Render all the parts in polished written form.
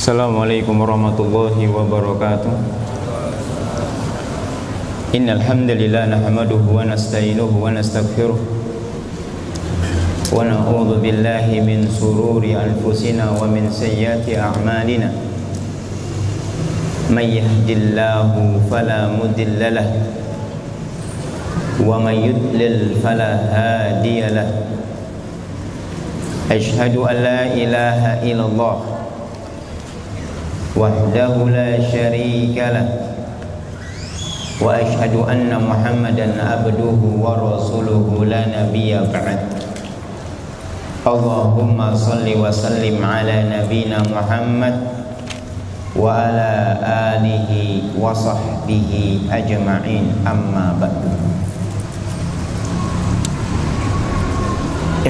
Assalamualaikum warahmatullahi wabarakatuh. Innal hamdalillah nahmaduhu wa nasta'inuhu wa nastaghfiruh wa na'udzu billahi min sururi anfusina wa min sayyiati a'malina. May yahdihillahu fala mudilla lahu wa may yudlil fala hadiya lahu. Asyhadu an la ilaha illallah wahdahu la syarika lah wa asyhadu anna Muhammadan abduhu wa rasuluhu la nabiyya ba'd. Allahumma salli wa sallim ala nabiyyina Muhammad wa ala alihi wa sahbihi ajma'in, amma ba'du.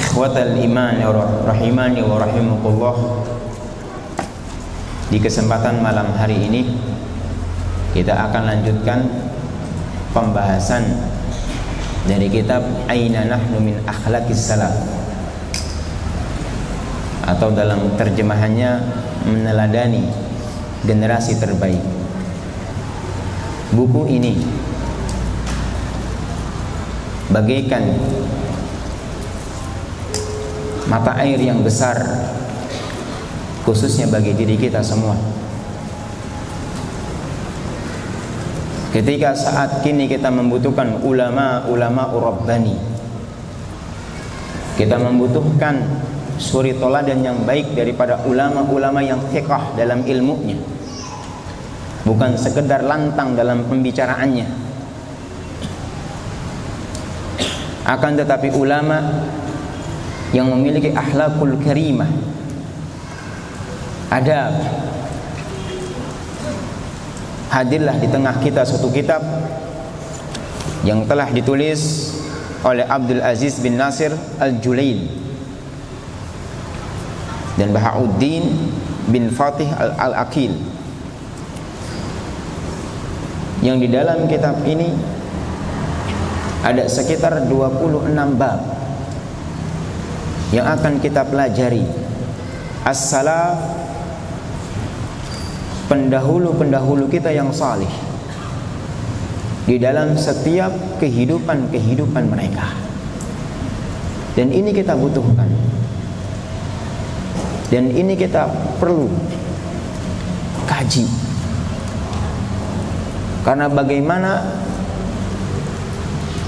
Ikhwatal iman rahimani wa rahimakumullah. Di kesempatan malam hari ini kita akan lanjutkan pembahasan dari kitab Aina Nahnu min Akhlaqis Salaf, atau dalam terjemahannya meneladani generasi terbaik. Buku ini bagaikan mata air yang besar, khususnya bagi diri kita semua. Ketika saat kini kita membutuhkan ulama rabbani, kita membutuhkan suri toladan yang baik daripada ulama-ulama yang thiqah dalam ilmunya, bukan sekedar lantang dalam pembicaraannya, akan tetapi ulama yang memiliki akhlakul karimah, adab. Hadirlah di tengah kita suatu kitab yang telah ditulis oleh Abdul Aziz bin Nasir Al-Julail dan Bahauddin bin Fatih Al-Aqil, yang di dalam kitab ini ada sekitar 26 bab yang akan kita pelajari. As-salaf, pendahulu-pendahulu kita yang salih, di dalam setiap kehidupan mereka. Dan ini kita butuhkan, dan ini kita perlu kaji. Karena bagaimana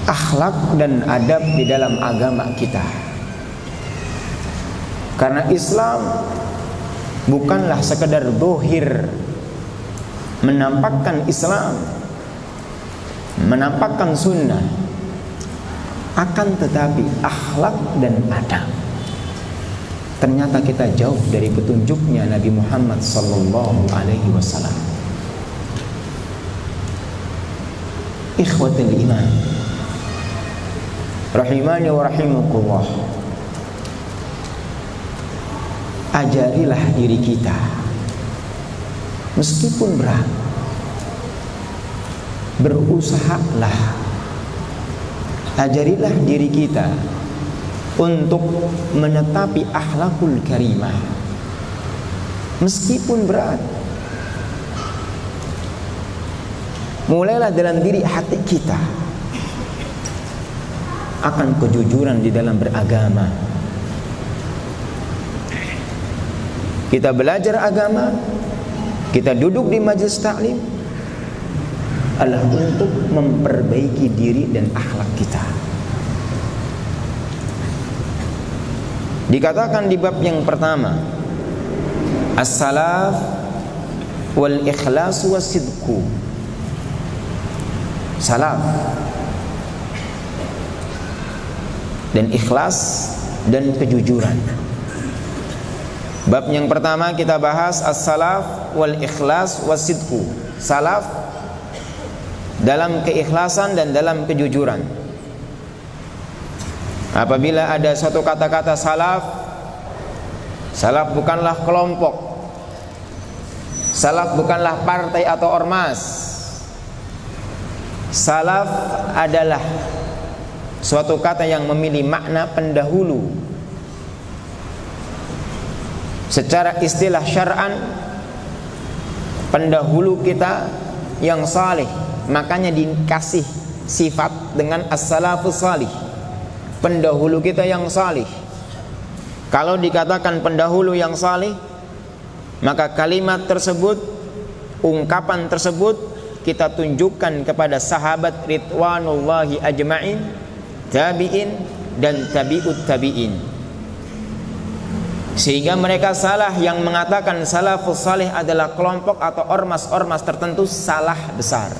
akhlak dan adab di dalam agama kita. Karena Islam bukanlah sekedar dohir, menampakkan Islam, menampakkan sunnah, akan tetapi akhlak dan adab ternyata kita jauh dari petunjuknya Nabi Muhammad sallallahu alaihi wasallam. Ikhwatul iman rahimani wa rahimakumullah, ajarilah diri kita meskipun berat, berusahalah, ajarilah diri kita untuk menetapi akhlakul karimah meskipun berat. Mulailah dalam diri hati kita akan kejujuran di dalam beragama. Kita belajar agama, kita duduk di majelis taklim adalah untuk memperbaiki diri dan akhlak kita. Dikatakan di bab yang pertama, as-salaf wal ikhlas wasidqu. Salaf dan ikhlas dan kejujuran. Bab yang pertama kita bahas as-salaf wal ikhlas wasidqu. Salaf dalam keikhlasan dan dalam kejujuran. Apabila ada satu kata-kata salaf, salaf bukanlah kelompok, salaf bukanlah partai atau ormas. Salaf adalah suatu kata yang memiliki makna pendahulu. Secara istilah syar'an pendahulu kita yang saleh, makanya dikasih sifat dengan as-salafus salih, pendahulu kita yang salih. Kalau dikatakan pendahulu yang salih, maka kalimat tersebut, ungkapan tersebut kita tunjukkan kepada sahabat ridwanullahi ajma'in, tabi'in dan tabi'ut tabi'in, sehingga mereka salah yang mengatakan salafus salih adalah kelompok atau ormas-ormas tertentu, salah besar.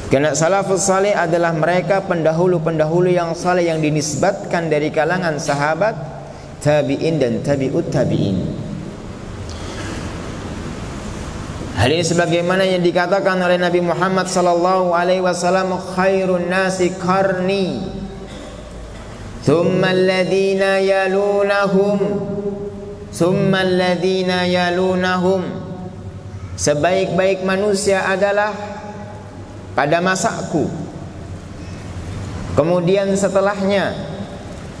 Karena salafus salih adalah mereka pendahulu-pendahulu yang saleh yang dinisbatkan dari kalangan sahabat, tabi'in dan tabi'ut tabi'in. Hal ini sebagaimana yang dikatakan oleh Nabi Muhammad sallallahu alaihi wasallam, khairun nasi qarni, thumma alladhina yalunahum, thumma alladhina yalunahum. Sebaik-baik manusia adalah pada masaku, kemudian setelahnya,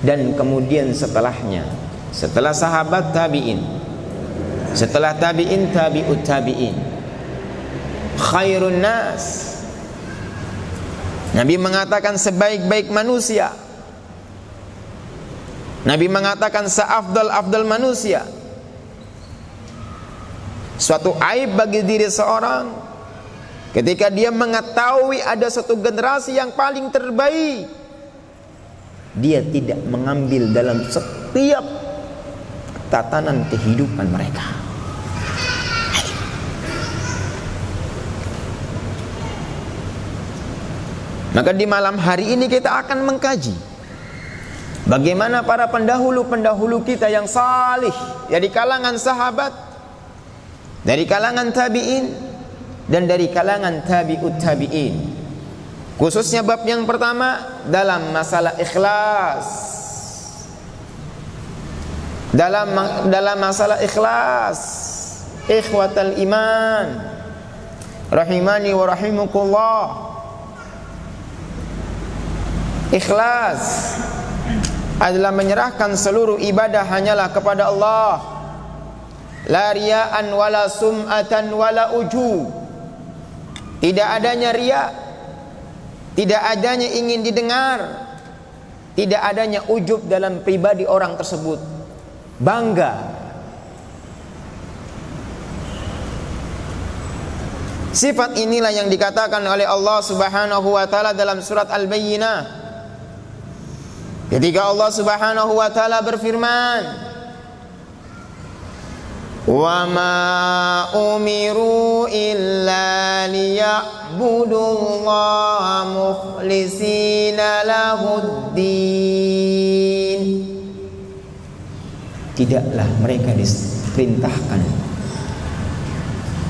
dan kemudian setelahnya. Setelah sahabat tabi'in, setelah tabi'in tabi'ut tabi'in. Khairun nas, Nabi mengatakan sebaik-baik manusia, Nabi mengatakan seafdal-afdal manusia. Suatu aib bagi diri seorang ketika dia mengetahui ada satu generasi yang paling terbaik, dia tidak mengambil dalam setiap tatanan kehidupan mereka. Maka di malam hari ini kita akan mengkaji bagaimana para pendahulu-pendahulu kita yang salih dari kalangan sahabat, dari kalangan tabi'in, dan dari kalangan tabi'ut tabi'in. Khususnya bab yang pertama dalam masalah ikhlas. Dalam masalah ikhlas, ikhwatal iman, rahimani wa rahimukullah. Ikhlas adalah menyerahkan seluruh ibadah hanyalah kepada Allah, la riya'an wala sum'atan wala ujub. Tidak adanya riya, tidak adanya ingin didengar, tidak adanya ujub dalam pribadi orang tersebut, bangga. Sifat inilah yang dikatakan oleh Allah Subhanahu wa taala dalam surat Al-Bayyinah. Ketika Allah Subhanahu wa taala berfirman, "Wa ma umiru illa liya'budullaha mukhlishina lahuddin." Tidaklah mereka diperintahkan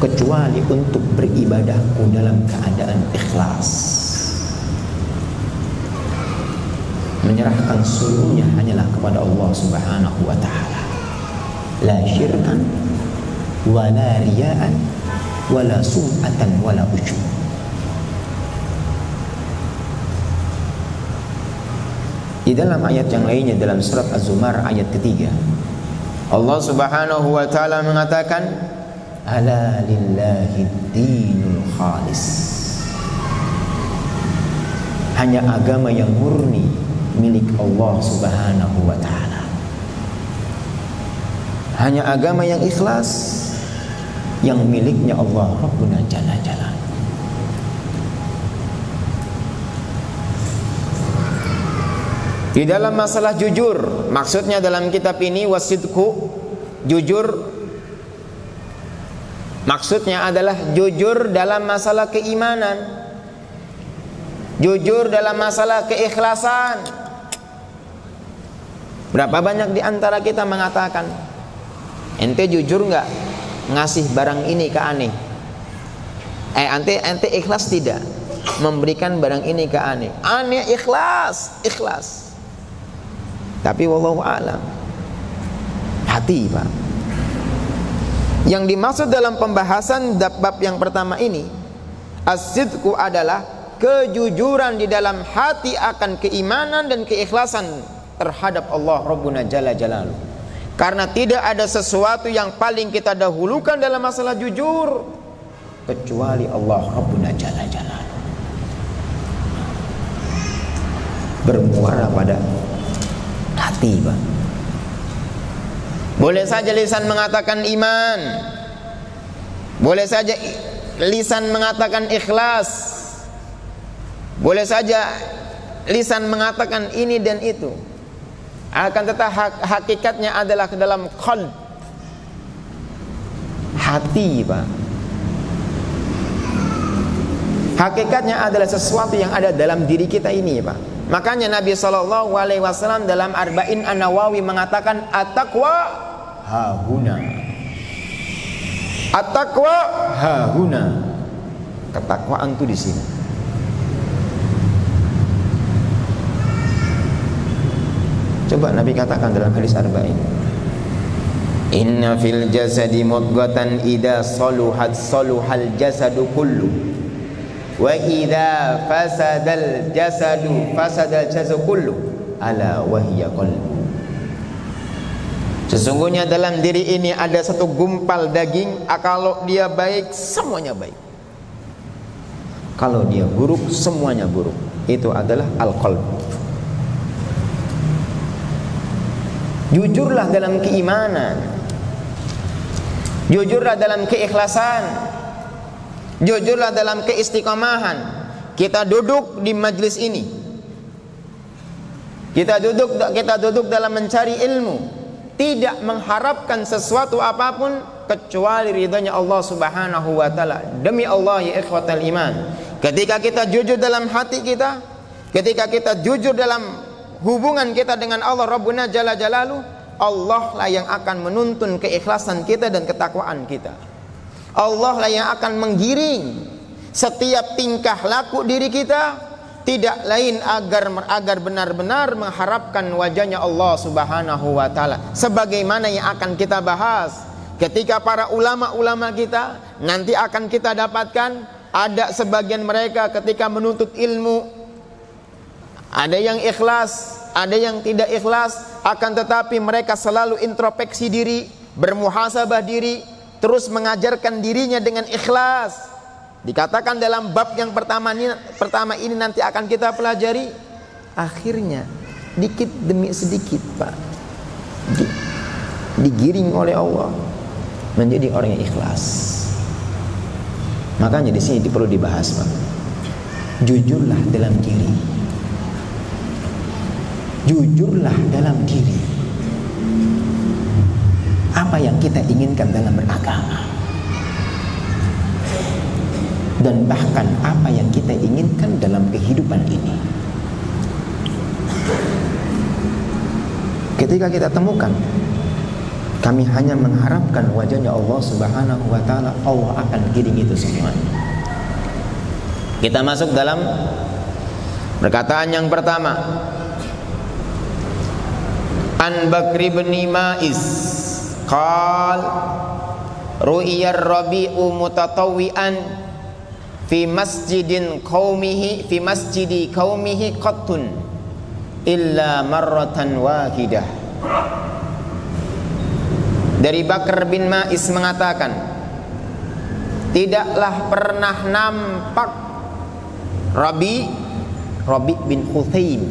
kecuali untuk beribadahku dalam keadaan ikhlas, menyerahkan seluruhnya hanyalah kepada Allah Subhanahu wa taala, la syirkan wala riya'an wala sum'atan wala ujub. Di dalam ayat yang lainnya dalam surat Az-Zumar ayat ketiga, Allah Subhanahu wa taala mengatakan, ala lillahi dinul khalis. Hanya agama yang murni milik Allah Subhanahu wa taala. Hanya agama yang ikhlas yang miliknya Allah Rabbuna Jalla Jalla. Di dalam masalah jujur, maksudnya dalam kitab ini wasidku, jujur maksudnya adalah jujur dalam masalah keimanan, jujur dalam masalah keikhlasan. Berapa banyak di antara kita mengatakan, ente jujur nggak ngasih barang ini ke aneh? Ente ikhlas tidak memberikan barang ini ke aneh? Aneh ikhlas. Tapi wallahu a'lam, hati Pak. Yang dimaksud dalam pembahasan bab yang pertama ini, as-sidqu adalah kejujuran di dalam hati akan keimanan dan keikhlasan terhadap Allah Rabbuna Jalla Jalaluh. Karena tidak ada sesuatu yang paling kita dahulukan dalam masalah jujur kecuali Allah Rabbuna Jalla Jalaluhu. Bermuara pada hati, Pak. Boleh saja lisan mengatakan iman, boleh saja lisan mengatakan ikhlas, boleh saja lisan mengatakan ini dan itu, akan tetapi hakikatnya adalah ke dalam qalb, hati, Pak. Hakikatnya adalah sesuatu yang ada dalam diri kita ini, Pak. Makanya Nabi SAW dalam Arba'in An-Nawawi mengatakan at-taqwa hahuna. At-taqwa hahuna. Ketakwaan itu di sini. Coba Nabi katakan dalam hadis Arba'in, inna fil jasadi mudghatan idza saluhat saluhal jasadu kullu wa idza fasadal jasadu fasadal jasadu kullu ala wahya qalbu. Sesungguhnya dalam diri ini ada satu gumpal daging, kalau dia baik semuanya baik, kalau dia buruk semuanya buruk. Itu adalah al-qalb. Jujurlah dalam keimanan, jujurlah dalam keikhlasan, jujurlah dalam keistiqomahan. Kita duduk di majlis ini, kita duduk dalam mencari ilmu, tidak mengharapkan sesuatu apapun kecuali ridhanya Allah Subhanahu wa taala. Demi Allah ya ikhwatal iman, ketika kita jujur dalam hati kita, ketika kita jujur dalam hubungan kita dengan Allah Rabbuna Jalla Jalaluhu, Allah lah yang akan menuntun keikhlasan kita dan ketakwaan kita. Allah lah yang akan menggiring setiap tingkah laku diri kita, tidak lain agar benar-benar mengharapkan wajahnya Allah Subhanahu wa taala. Sebagaimana yang akan kita bahas ketika para ulama-ulama kita nanti akan kita dapatkan, ada sebagian mereka ketika menuntut ilmu, ada yang ikhlas, ada yang tidak ikhlas, akan tetapi mereka selalu introspeksi diri, bermuhasabah diri, terus mengajarkan dirinya dengan ikhlas. Dikatakan dalam bab yang pertama ini nanti akan kita pelajari, akhirnya dikit demi sedikit, Pak, digiring oleh Allah menjadi orang yang ikhlas. Makanya di sini perlu dibahas, Pak. Jujurlah dalam diri. Jujurlah dalam diri. Apa yang kita inginkan dalam beragama, dan bahkan apa yang kita inginkan dalam kehidupan ini. Ketika kita temukan kami hanya mengharapkan wajahnya Allah Subhanahu wa taala, Allah akan giring itu semuanya. Kita masuk dalam perkataan yang pertama. An Bakri bin Ma'is qal ru'iyar rabi'u mutatawwi'an fi masjidi qaumihi qattun illa marratan wahidah. Dari Bakr bin Ma'is mengatakan, tidaklah pernah nampak Rabi bin Khuthaim,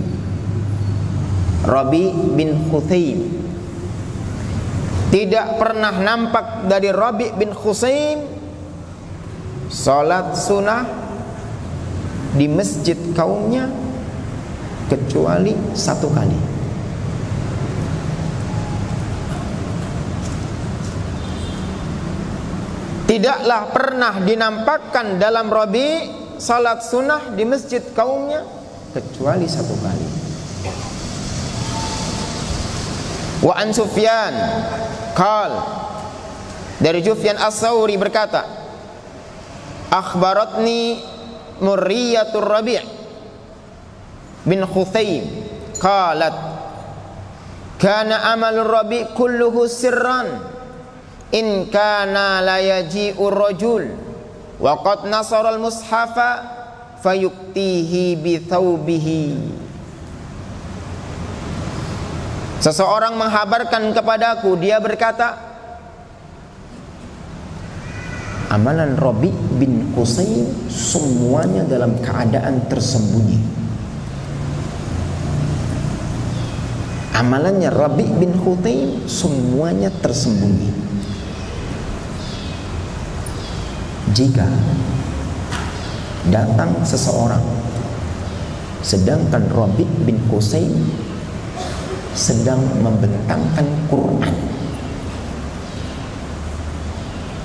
tidak pernah nampak dari Rabi bin Khuthaim salat sunnah di masjid kaumnya kecuali satu kali. Tidaklah pernah dinampakkan dalam Rabi salat sunnah di masjid kaumnya kecuali satu kali. Wa an Sufyan qal, dari Sufyan As-Tsauri berkata, akhbaratni Murriyatur Rabi' bin Khuthaim qalat kana amalur Rabi' kulluhu sirran in kana la yaji'ur rajul wa qad nasara al-mushafa fayuktihi bi thawbihi. Seseorang menghabarkan kepadaku, dia berkata, amalan Rabi bin Husain semuanya dalam keadaan tersembunyi. Amalannya Rabi bin Husain semuanya tersembunyi. Jika datang seseorang sedangkan Rabi bin Husain sedang membentangkan Quran,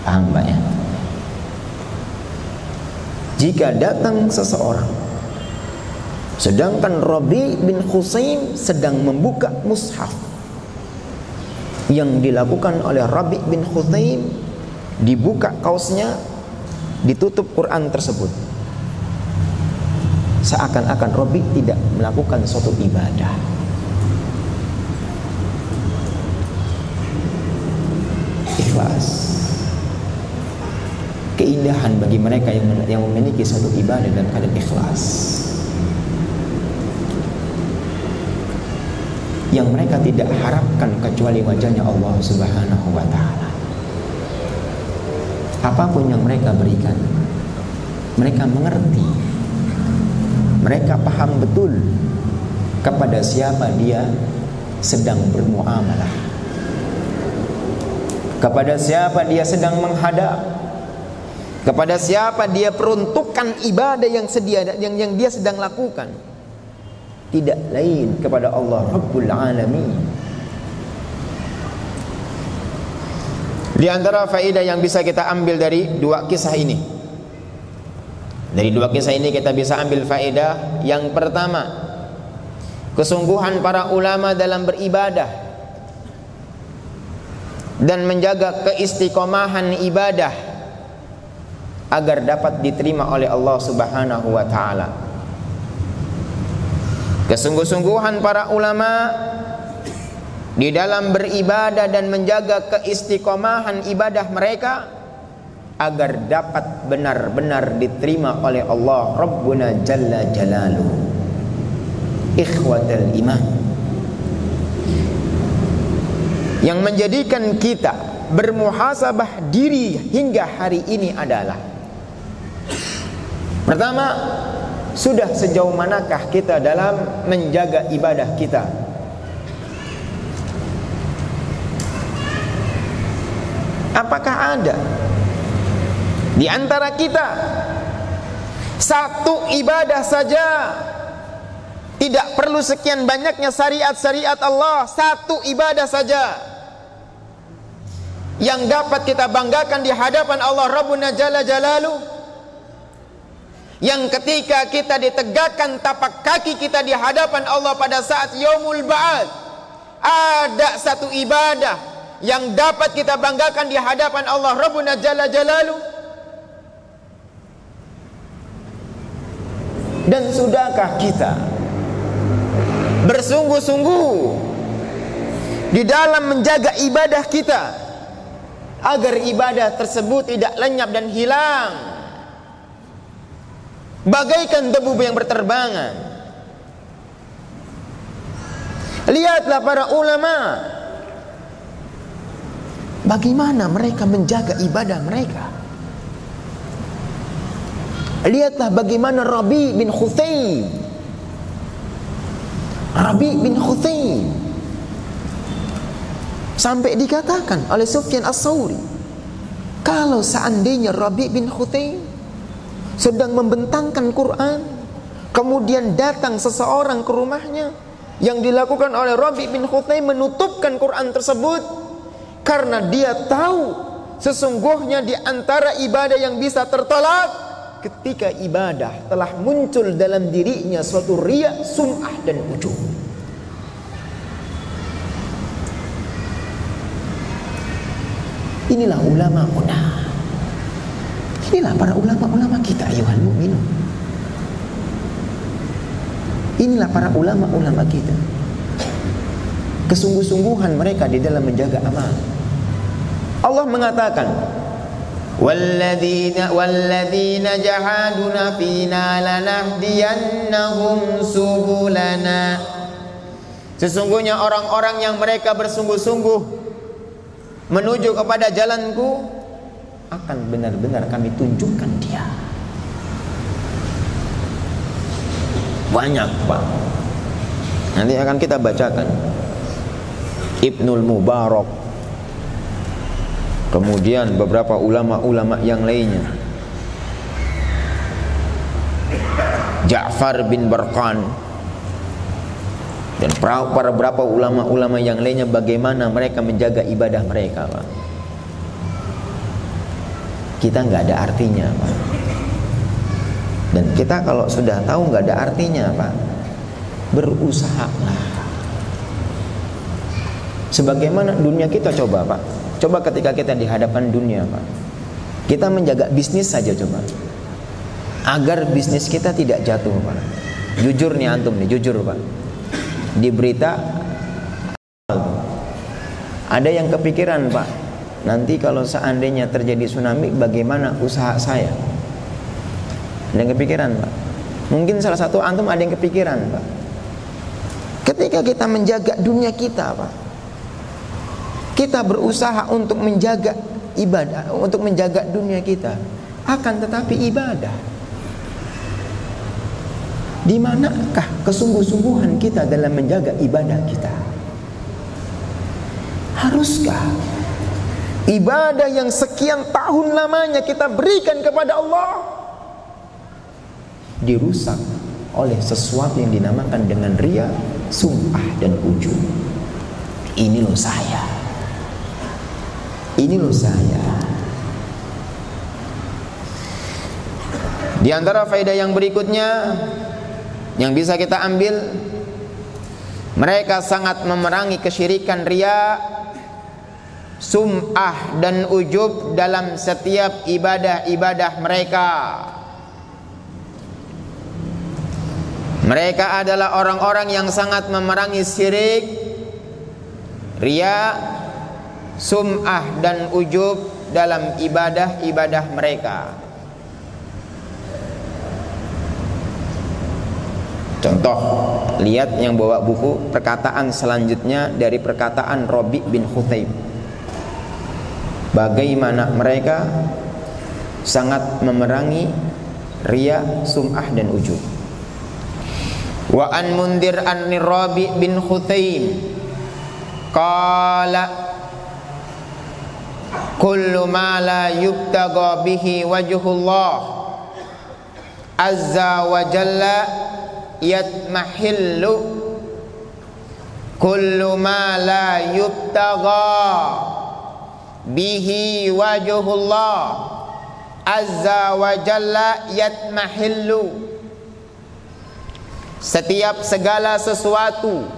paham Pak ya? Jika datang seseorang sedangkan Rabi bin Husain sedang membuka mushaf, yang dilakukan oleh Rabi bin Husain, dibuka kaosnya, ditutup Quran tersebut, seakan-akan Rabi tidak melakukan suatu ibadah. Ikhlas, keindahan bagi mereka yang memiliki satu ibadah dan keadaan ikhlas, yang mereka tidak harapkan kecuali wajahnya Allah Subhanahu wa ta'ala. Apapun yang mereka berikan, mereka mengerti, mereka paham betul kepada siapa dia sedang bermuamalah, kepada siapa dia sedang menghadap, kepada siapa dia peruntukkan ibadah yang dia sedang lakukan. Tidak lain kepada Allah Rabbul Alamin. Di antara faedah yang bisa kita ambil dari dua kisah ini, dari dua kisah ini kita bisa ambil faedah yang pertama, kesungguhan para ulama dalam beribadah dan menjaga keistiqomahan ibadah agar dapat diterima oleh Allah Subhanahu wa ta'ala. Kesungguh-sungguhan para ulama di dalam beribadah dan menjaga keistiqomahan ibadah mereka agar dapat benar-benar diterima oleh Allah Rabbuna Jalla Jalaluhu. Ikhwatal iman, yang menjadikan kita bermuhasabah diri hingga hari ini adalah, pertama, sudah sejauh manakah kita dalam menjaga ibadah kita? Apakah ada di antara kita satu ibadah saja, tidak perlu sekian banyaknya syariat-syariat Allah, satu ibadah saja yang dapat kita banggakan di hadapan Allah Rabbuna Jalla Jalaluhu, yang ketika kita ditegakkan tapak kaki kita di hadapan Allah pada saat Yaumul Ba'ats, ada satu ibadah yang dapat kita banggakan di hadapan Allah Rabbuna Jalla Jalaluhu. Dan sudahkah kita bersungguh-sungguh di dalam menjaga ibadah kita agar ibadah tersebut tidak lenyap dan hilang bagaikan debu yang berterbangan? Lihatlah para ulama, bagaimana mereka menjaga ibadah mereka. Lihatlah bagaimana Rabi bin Husain sampai dikatakan oleh Sufyan As-Tsauri, kalau seandainya Rabi bin Husain sedang membentangkan Quran, kemudian datang seseorang ke rumahnya, yang dilakukan oleh Rabi bin Husain menutupkan Quran tersebut, karena dia tahu sesungguhnya di antara ibadah yang bisa tertolak ketika ibadah telah muncul dalam dirinya suatu riya, sum'ah dan ujub. Inilah ulama-ulama, inilah para ulama-ulama kita, ayuhal mu'minun. Inilah para ulama-ulama kita, kesungguh-sungguhan mereka di dalam menjaga amal. Allah mengatakan, walladzina jahaduna fina lanahdiyannahum subulana. Sesungguhnya orang-orang yang mereka bersungguh-sungguh menuju kepada jalanku akan benar-benar kami tunjukkan dia. Banyak Pak. Nanti akan kita bacakan. Ibnul Mubarak, kemudian beberapa ulama-ulama yang lainnya, Ja'far bin Barqan, dan para beberapa ulama-ulama yang lainnya, bagaimana mereka menjaga ibadah mereka Pak. Kita nggak ada artinya Pak. Dan kita kalau sudah tahu nggak ada artinya Pak, berusahalah. Sebagaimana dunia kita, coba Pak, coba ketika kita di hadapan dunia Pak, kita menjaga bisnis saja coba, agar bisnis kita tidak jatuh Pak. Jujur nih antum nih, jujur Pak, di berita ada yang kepikiran Pak, nanti kalau seandainya terjadi tsunami bagaimana usaha saya? Ada yang kepikiran Pak? Mungkin salah satu antum ada yang kepikiran Pak. Ketika kita menjaga dunia kita Pak, kita berusaha untuk menjaga ibadah, untuk menjaga dunia kita, akan tetapi ibadah, di manakah kesungguh-sungguhan kita dalam menjaga ibadah kita? Haruskah ibadah yang sekian tahun lamanya kita berikan kepada Allah dirusak oleh sesuatu yang dinamakan dengan riya, sum'ah dan ujub? Ini loh saya, ini loh saya. Di antara faedah yang berikutnya yang bisa kita ambil, mereka sangat memerangi kesyirikan riya, sum'ah dan ujub dalam setiap ibadah-ibadah mereka. Mereka adalah orang-orang yang sangat memerangi syirik, riya, sum'ah dan ujub dalam ibadah-ibadah mereka. Contoh, lihat yang bawa buku perkataan selanjutnya dari perkataan Rabi bin Khutayb, bagaimana mereka sangat memerangi riya, sum'ah dan ujub. Wa an Mundhir an Rabi bin Khutayb qala kullu ma la yubtagha bihi wajhullah azza wa jalla yatmahillu, kullu ma la yubtagha bihi wajhullah azza wa jalla yatmahillu. Setiap segala sesuatu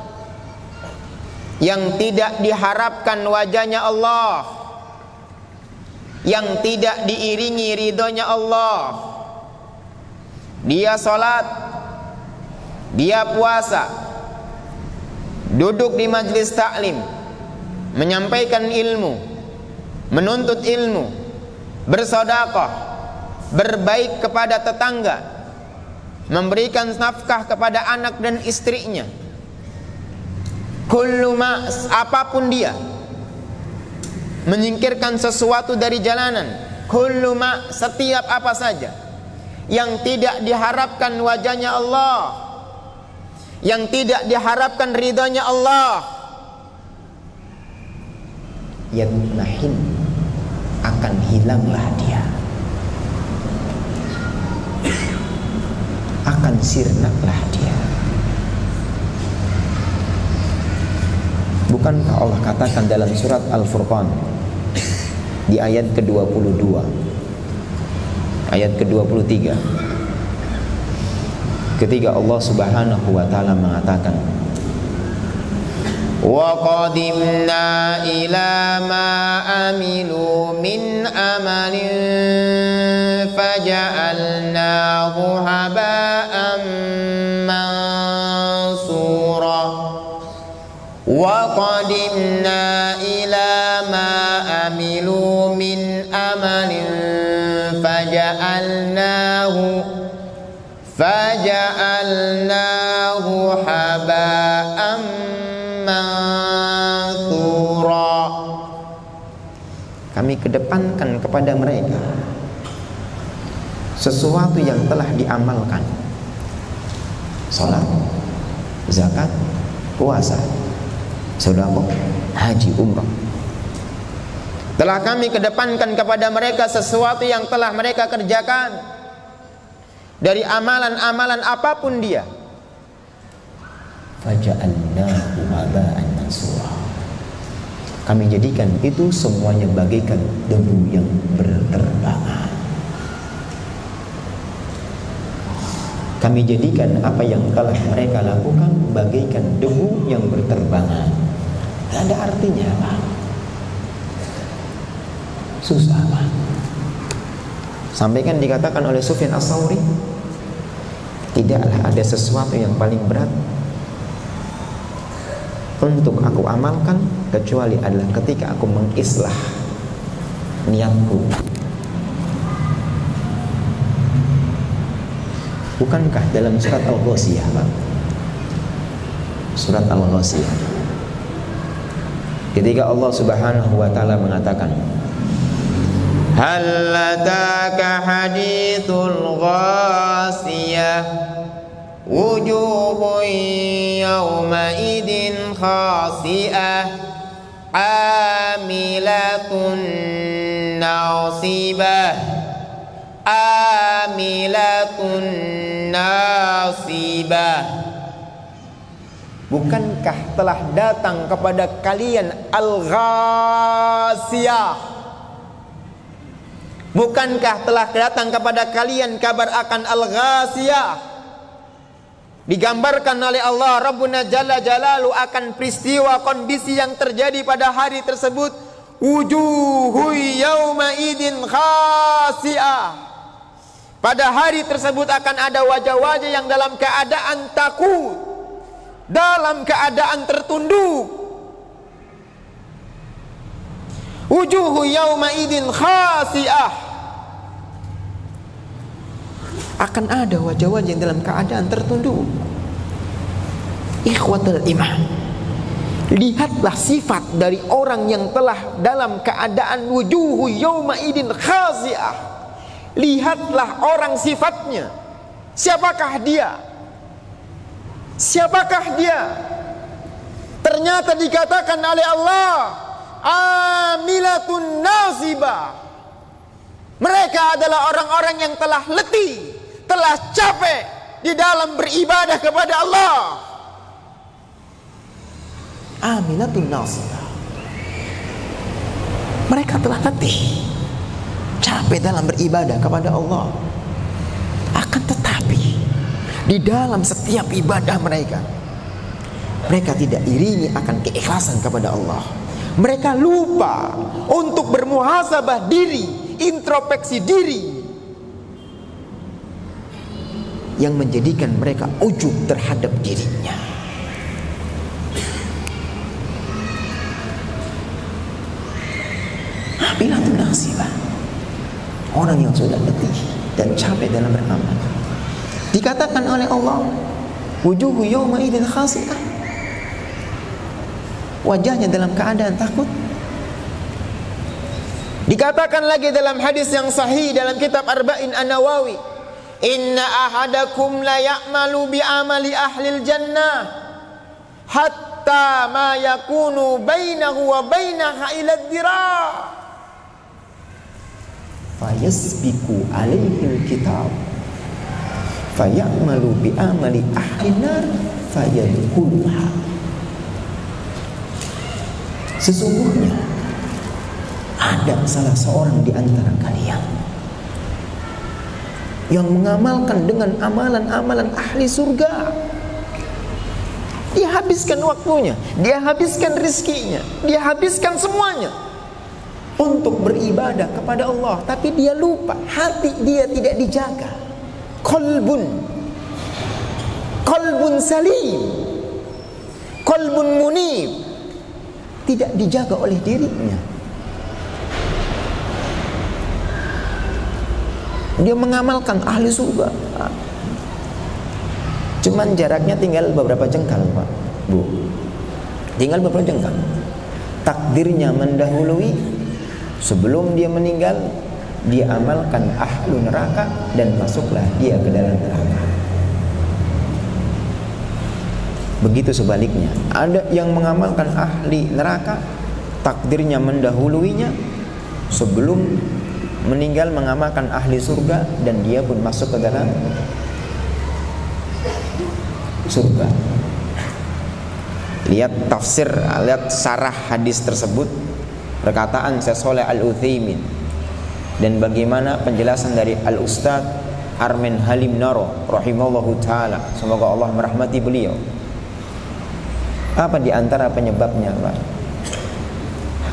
yang tidak diharapkan wajahnya Allah, yang tidak diiringi ridhonya Allah, dia sholat, dia puasa, duduk di majlis taklim, menyampaikan ilmu, menuntut ilmu, bersedekah, berbaik kepada tetangga, memberikan nafkah kepada anak dan istrinya, kullu ma, apapun dia, menyingkirkan sesuatu dari jalanan, kullu ma, setiap apa saja yang tidak diharapkan wajahnya Allah, yang tidak diharapkan ridhonya Allah, yatmahin, akan hilanglah dia, akan sirnaklah dia. Bukankah Allah katakan dalam surat Al-Furqan di ayat ke-22, ayat ke-23, ketika Allah Subhanahu wa taala mengatakan, wa qadimna ila ma amilu min amalin faja'alnahu haba'an mansura, wa qadimna ila ma amilu min amalin faja'alnahu haba'an kami kedepankan kepada mereka sesuatu yang telah diamalkan, salat, zakat, puasa, sedekah, haji, umrah. Telah kami kedepankan kepada mereka sesuatu yang telah mereka kerjakan dari amalan-amalan apapun dia. Faja'alnahu haba'an mansura. Kami jadikan itu semuanya bagaikan debu yang berterbangan. Kami jadikan apa yang telah mereka lakukan bagaikan debu yang berterbangan. Tidak ada artinya, Pak. Susah, Pak. Sampaikan dikatakan oleh Sufyan Ats-Tsauri, tidaklah ada sesuatu yang paling berat untuk aku amalkan kecuali adalah ketika aku mengislah niatku. Bukankah dalam surat Al-Ghasyiyah, Pak? Surat Al-Ghasyiyah, ketika Allah Subhanahu wa taala mengatakan, hal ataka hadithul ghasiyah wujuhun yawma idin khasi'ah amilatun nasibah amilatun nasibah. Bukankah telah datang kepada kalian al-ghasiyah? Bukankah telah datang kepada kalian kabar akan al-ghasiyah? Digambarkan oleh Allah Rabbuna Jalla Jalalu akan peristiwa kondisi yang terjadi pada hari tersebut. Wujuhu yawma idin khasi'ah. Pada hari tersebut akan ada wajah-wajah yang dalam keadaan takut, dalam keadaan tertunduk. Wujuhu yawma idin khasi'ah. Akan ada wajah-wajah yang dalam keadaan tertunduk. Ikhwatul iman, lihatlah sifat dari orang yang telah dalam keadaan wujuhu yawma idin khasi'ah. Lihatlah orang sifatnya. Siapakah dia? Siapakah dia? Ternyata dikatakan oleh Allah, amilatun nasibah. Mereka adalah orang-orang yang telah letih, telah capek di dalam beribadah kepada Allah. Amilatun nasibah. Mereka telah letih, capek dalam beribadah kepada Allah. Akan tetapi di dalam setiap ibadah mereka, mereka tidak iringi akan keikhlasan kepada Allah. Mereka lupa untuk bermuhasabah diri, introspeksi diri, yang menjadikan mereka ujub terhadap dirinya. Amilatun nasibah. Orang yang sudah letih dan capek dalam beramal. Dikatakan oleh Allah, wujuhu yawma idin khasi'ah. Wajahnya dalam keadaan takut. Dikatakan lagi dalam hadis yang sahih dalam kitab Arba'in An-Nawawi, inna ahadakum la ya'malu bi amali ahlil jannah hatta ma yakunu bainahu wa bainaha ila dzira' fayasbiqu alaihil kitab fayamalu bi amali ahlin nar fayadkhuluha. Sesungguhnya ada salah seorang di antara kalian yang mengamalkan dengan amalan-amalan ahli surga. Dia habiskan waktunya, dia habiskan rizkinya, dia habiskan semuanya untuk beribadah kepada Allah, tapi dia lupa, hati dia tidak dijaga. Qalbun salim, qalbun munib, tidak dijaga oleh dirinya. Dia mengamalkan ahli surga, cuman jaraknya tinggal beberapa jengkal, Pak, Bu. Tinggal beberapa jengkal. Takdirnya mendahului, Sebelum dia meninggal, dia amalkan ahlu neraka dan masuklah dia ke dalam neraka. Begitu sebaliknya, ada yang mengamalkan ahli neraka, takdirnya mendahuluinya, sebelum meninggal mengamalkan ahli surga dan dia pun masuk ke dalam surga. Lihat tafsir, lihat sarah hadis tersebut, perkataan Syekh Shalih Al-Utsaimin, dan bagaimana penjelasan dari Al-Ustaz Armen Halim Naro rahimahullahu ta'ala, semoga Allah merahmati beliau. Apa di antara penyebabnya, Pak?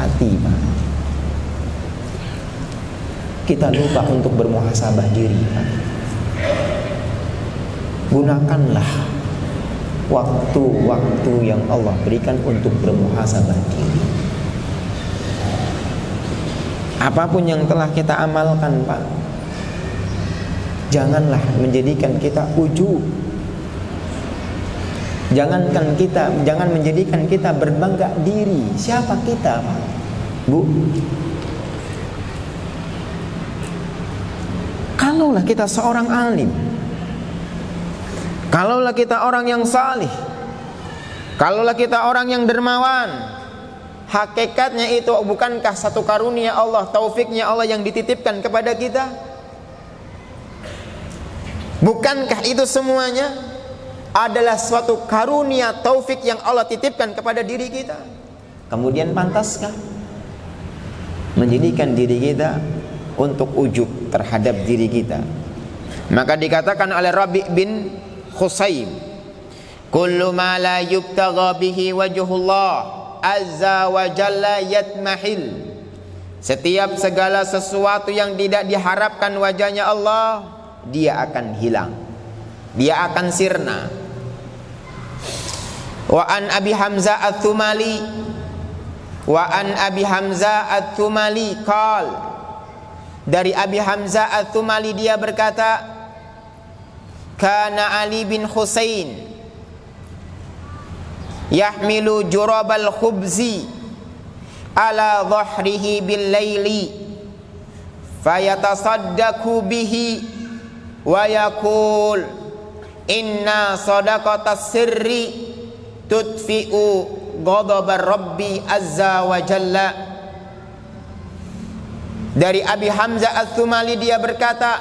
Hati, Pak. Kita lupa untuk bermuhasabah diri, Pak. Gunakanlah waktu-waktu yang Allah berikan untuk bermuhasabah diri. Apapun yang telah kita amalkan, Pak, janganlah menjadikan kita ujub. Jangan menjadikan kita berbangga diri. Siapa kita, Pak? Bu? Kalaulah kita seorang alim, kalaulah kita orang yang salih, kalaulah kita orang yang dermawan, hakikatnya itu bukankah satu karunia Allah, taufiknya Allah yang dititipkan kepada kita? Bukankah itu semuanya adalah suatu karunia taufik yang Allah titipkan kepada diri kita? Kemudian pantaskah menjadikan diri kita untuk ujub terhadap diri kita? Maka dikatakan oleh Rabi' bin Khusaim, kullu ma la yubtagha bihi wajhullah azza wa jalla yatmahil. Setiap segala sesuatu yang tidak diharapkan wajahnya Allah, dia akan hilang, dia akan sirna. Wa an Abi Hamzah At-Tsumali, wa an Abi Hamzah At-Tsumali qal, dari Abi Hamzah At-Tsumali dia berkata, kana Ali bin Husain yahmilu jurabal khubzi ala dhahrihi bil laili fayatasaddaqu bihi wa yaqul inna sadaqatas sirri tudfi'u ghadabar rabbi azza wa jalla. Dari Abi Hamzah At-Tsumali dia berkata,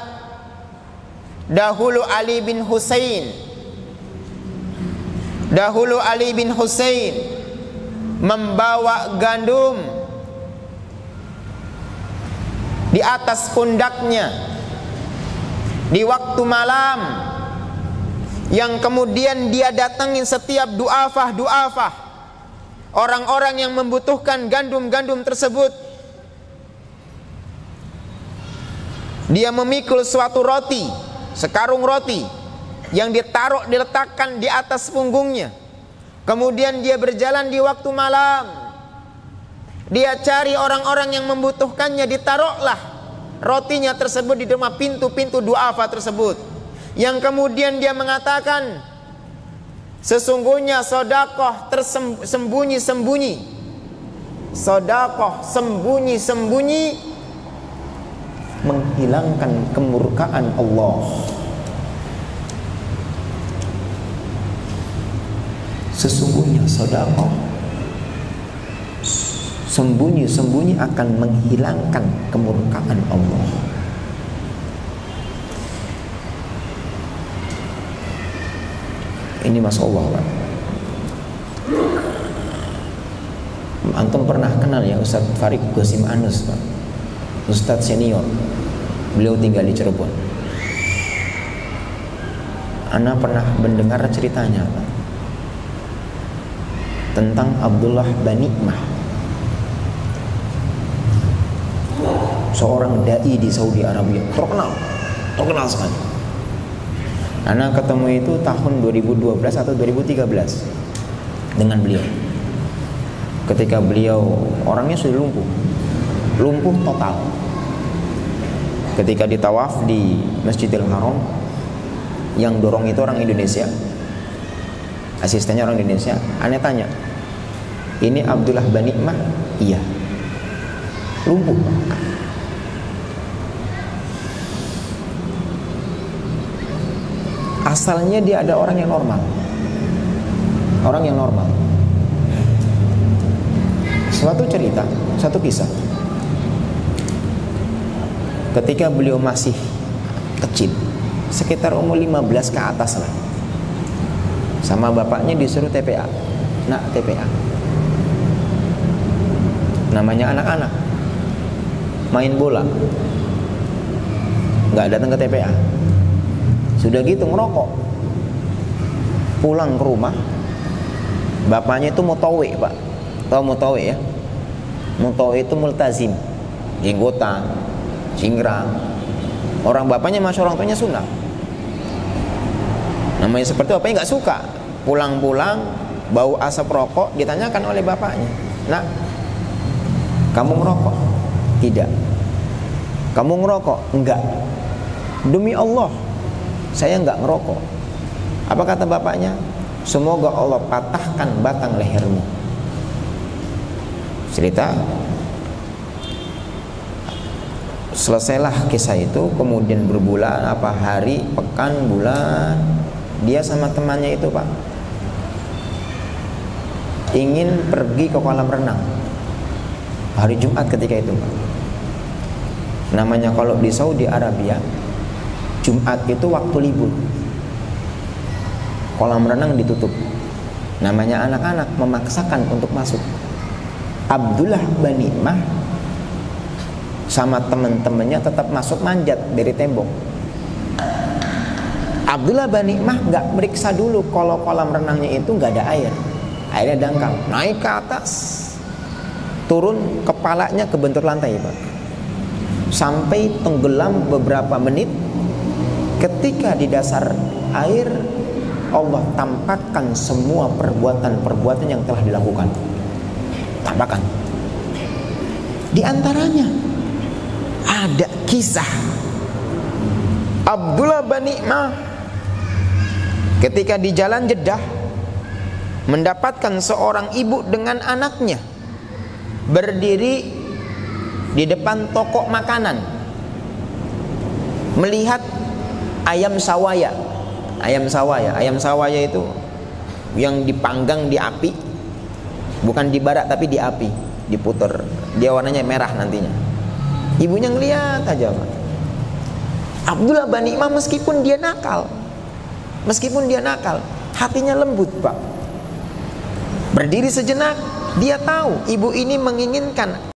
dahulu Ali bin Husain membawa gandum di atas pundaknya di waktu malam, yang kemudian dia datangin setiap du'afah orang-orang yang membutuhkan gandum-gandum tersebut. Dia memikul suatu roti, sekarung roti yang diletakkan di atas punggungnya. Kemudian dia berjalan di waktu malam, dia cari orang-orang yang membutuhkannya, ditaruhlah rotinya tersebut di depan pintu-pintu du'afah tersebut. Yang kemudian dia mengatakan, sesungguhnya sedekah tersembunyi-sembunyi, sedekah sembunyi-sembunyi menghilangkan kemurkaan Allah. Sesungguhnya sedekah sembunyi-sembunyi akan menghilangkan kemurkaan Allah. Ini Masya Allah, Pak. Antum pernah kenal ya Ustaz Farid Qasim Anus, Pak? Ustaz senior. Beliau tinggal di Cirebon. Ana pernah mendengar ceritanya, Pak, tentang Abdullah Banikmah, seorang dai di Saudi Arabia, terkenal sekali. Ana ketemu itu tahun 2012 atau 2013 dengan beliau. Ketika beliau orangnya sudah lumpuh total. Ketika ditawaf di Masjidil Haram, yang dorong itu orang Indonesia, asistennya orang Indonesia. Ana tanya, ini Abdullah Banikmah? Iya. lumpuh. Asalnya dia ada orang yang normal. Orang yang normal. Suatu cerita, satu kisah. Ketika beliau masih kecil, sekitar umur 15 ke atas lah, sama bapaknya disuruh TPA. Nak, TPA. Namanya anak-anak main bola, nggak datang ke TPA. Sudah gitu ngerokok. Pulang ke rumah, bapaknya itu mutawi, Pak. Tahu mutawi ya? Mutawi itu multazim, jenggotan, cingkrang. Orang bapaknya masih orang tuanya sunnah. Namanya seperti bapaknya nggak suka. Pulang-pulang bau asap rokok, ditanyakan oleh bapaknya, "Nak, kamu ngerokok?" "Tidak." "Kamu ngerokok?" "Enggak." "Demi Allah, saya enggak ngerokok." Apa kata bapaknya? "Semoga Allah patahkan batang lehermu." Cerita. Selesailah kisah itu, kemudian berbulan, hari, pekan, bulan, dia sama temannya itu, Pak, ingin pergi ke kolam renang hari Jumat ketika itu, Pak. Namanya kalau di Saudi Arabia, Jumat itu waktu libur, kolam renang ditutup. Namanya anak-anak memaksakan untuk masuk. Abdullah bin Ni'mah sama teman-temannya tetap masuk manjat dari tembok. Abdullah bin Ni'mah nggak meriksa dulu kalau kolam renangnya itu nggak ada air. Airnya dangkal. Naik ke atas, turun, kepalanya kebentur lantai, Pak. Sampai tenggelam beberapa menit. Ketika di dasar air, Allah tampakkan semua perbuatan-perbuatan yang telah dilakukan. Tampakkan. Di antaranya ada kisah Abdullah bin Ni'mah ketika di jalan Jeddah mendapatkan seorang ibu dengan anaknya berdiri di depan toko makanan, melihat ayam sawaya. Ayam sawaya itu yang dipanggang di api, bukan dibara tapi di api, diputer. Dia warnanya merah nantinya. Ibunya ngeliat aja, Pak. Abdullah bin Ni'mah meskipun dia nakal, hatinya lembut, Pak. Berdiri sejenak, dia tahu ibu ini menginginkan